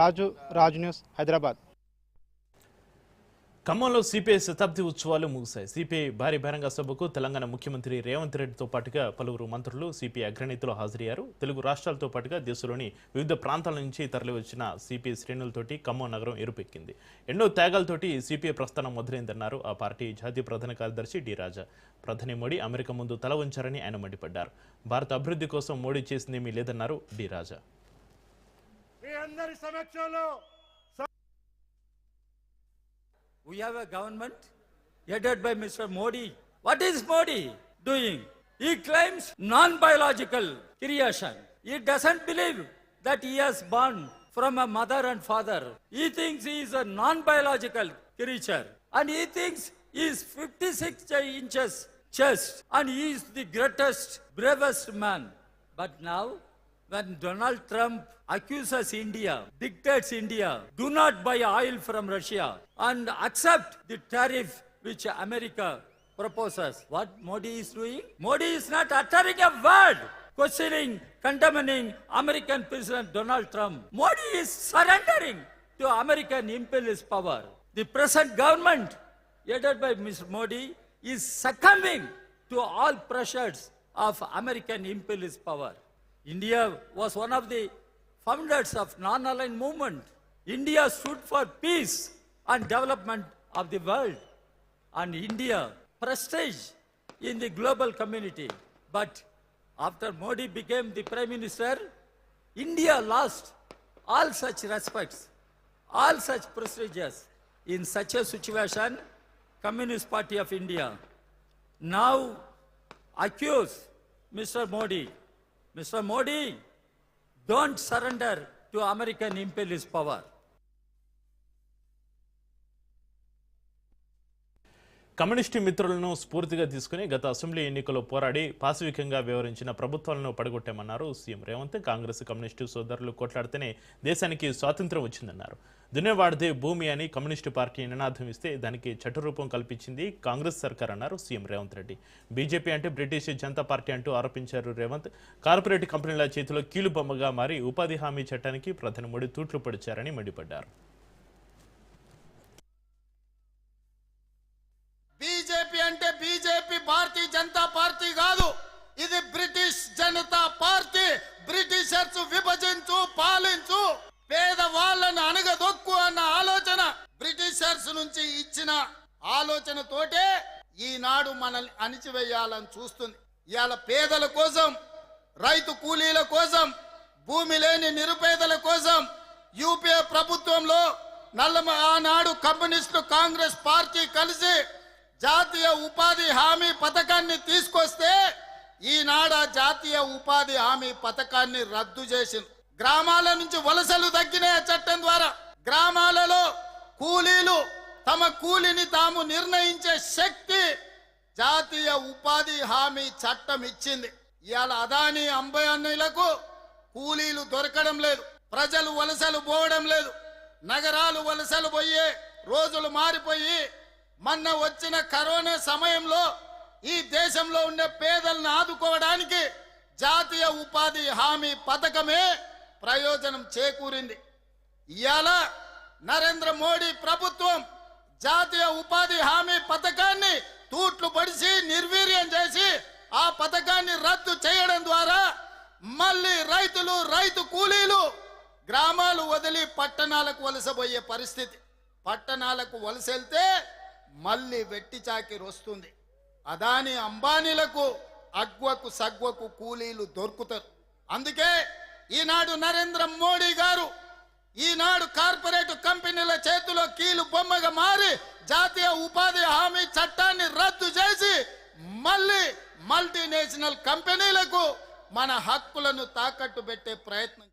రాజు news Hyderabad. ఖమ్మంలో CPI శతాబ్ది ఉత్సవాలు ముగిశాయి. సిపిఐ భారీ బహిరంగ సభకు తెలంగాణ ముఖ్యమంత్రి రేవంత్ రెడ్డితో పాటుగా పలువురు మంత్రులు, సిపిఐ అగ్రనేతలు హాజరయ్యారు. తెలుగు రాష్ట్రాలతో పాటుగా దేశంలోని వివిధ ప్రాంతాల నుంచి తరలివచ్చిన సిపిఐ శ్రేణులతోటి ఖమ్మం నగరం ఎరుపెక్కింది. ఎన్నో త్యాగాలతోటి సిపిఐ ప్రస్థానం మొదలైందన్నారు ఆ పార్టీ జాతీయ ప్రధాన కార్యదర్శి డి రాజా. ప్రధాని మోడీ అమెరికా ముందు తల వంచారని ఆయన మండిపడ్డారు. భారత అభివృద్ధి కోసం మోడీ చేసిందేమీ లేదన్నారు D Raja. We have a government headed by Mr. Modi. What is Modi doing? He claims non-biological creation. He doesn't believe that he has born from a mother and father. He thinks he is a non-biological creature. And he thinks he is 56 inches chest. And he is the greatest, bravest man. But now, when Donald Trump accuses India, dictates India, do not buy oil from Russia and accept the tariff which America proposes. What Modi is doing? Modi is not uttering a word questioning, condemning American President Donald Trump. Modi is surrendering to American imperialist power. The present government, headed by Mr. Modi, is succumbing to all pressures of American imperialist power. India was one of the founders of non-aligned movement. India stood for peace and development of the world, and India prestige in the global community. But after Modi became the Prime Minister, India lost all such respects, all such prestiges. In such a situation, Communist Party of India now accuse Mr. Modi. Mr. Modi, don't surrender to American imperialist power. Communist మిత్రులను స్ఫూర్తిగా తీసుకుని గత assembly ఎన్నికల్లో పోరాడి పాశవికంగా వ్యవహరించిన ప్రభుత్వాలను పడగొట్టామన్నారు CM Revanth. Congress communist సోదరులు కొట్లాడితేనే దేశానికి స్వాతంత్ర్యం వచ్చిందన్నారు. దున్నేవాడిదే భూమి అని కమ్యూనిస్టు పార్టీ నినాదం ఇస్తే దానికి చట్టరూపం కల్పించింది కాంగ్రెస్ సర్కార్ అన్నారు సీఎం రేవంత్ రెడ్డి. బీజేపీ అంటే బ్రిటిష్ జనతా పార్టీ అంటూ ఆరోపించారు రేవంత్. కార్పొరేట్ కంపెనీల చేతిలో కీలుబొమ్మగా మారి ఉపాధి హామీ చట్టానికి ప్రధాని మోడీ తూట్లు పొడిచారని మండిపడ్డారు. బీజేపీ అంటే బీజేపీ భారతీయ జనతా పార్టీ కాదు, ఇది బ్రిటిష్ జనతా పార్టీ. బ్రిటిషర్స్ విభజించు, పాలించు, పేదవాళ్ళను అణగదొక్కు అన్న ఆలోచన బ్రిటిషర్స్ నుంచి ఇచ్చిన ఆలోచనతోటే ఈనాడు మనల్ని అణిచివేయాలని చూస్తుంది. ఇవాళ పేదల కోసం, రైతు కూలీల కోసం, భూమి లేని నిరుపేదల కోసం యూపీఏ ప్రభుత్వంలో ఆనాడు కమ్యూనిస్టు కాంగ్రెస్ పార్టీ కలిసి జాతీయ ఉపాధి హామీ పథకాన్ని తీసుకొస్తే ఈనాడు జాతీయ ఉపాధి హామీ పథకాన్ని రద్దు చేసింది. గ్రామాల నుంచి వలసలు తగ్గిన చట్టం ద్వారా గ్రామాలలో కూలీలు తమ కూలిని తాము నిర్ణయించే శక్తి జాతీయ ఉపాధి హామీ చట్టం ఇచ్చింది. ఇవాళ అదానీ అంబానీలకు కూలీలు దొరకడం లేదు, ప్రజలు వలసలు పోవడం లేదు, నగరాలు వలసలు పోయే రోజులు మారిపోయి మొన్న వచ్చిన కరోనా సమయంలో ఈ దేశంలో ఉండే పేదలను ఆదుకోవడానికి జాతీయ ఉపాధి హామీ పథకమే ప్రయోజనం చేకూరింది. ఇవాళ నరేంద్ర మోడీ ప్రభుత్వం జాతీయ ఉపాధి హామీ పథకాన్ని తూట్లు పడిసి నిర్వీర్యం చేసి ఆ పథకాన్ని రద్దు చేయడం ద్వారా మళ్ళీ రైతులు, రైతు కూలీలు గ్రామాలు వదిలి పట్టణాలకు వలసపోయే పరిస్థితి. పట్టణాలకు వలసెళ్తే మళ్ళీ వెట్టి చాకిరి వస్తుంది. అదాని అంబానీలకు అగ్వకు సగ్వకు కూలీలు దొరుకుతారు. అందుకే ఈనాడు నరేంద్ర మోడీ గారు ఈనాడు కార్పొరేట్ కంపెనీల చేతిలో కీలు బొమ్మగా మారి జాతీయ ఉపాధి హామీ చట్టాన్ని రద్దు చేసి మళ్ళీ మల్టీనేషనల్ కంపెనీలకు మన హక్కులను తాకట్టు పెట్టే ప్రయత్నం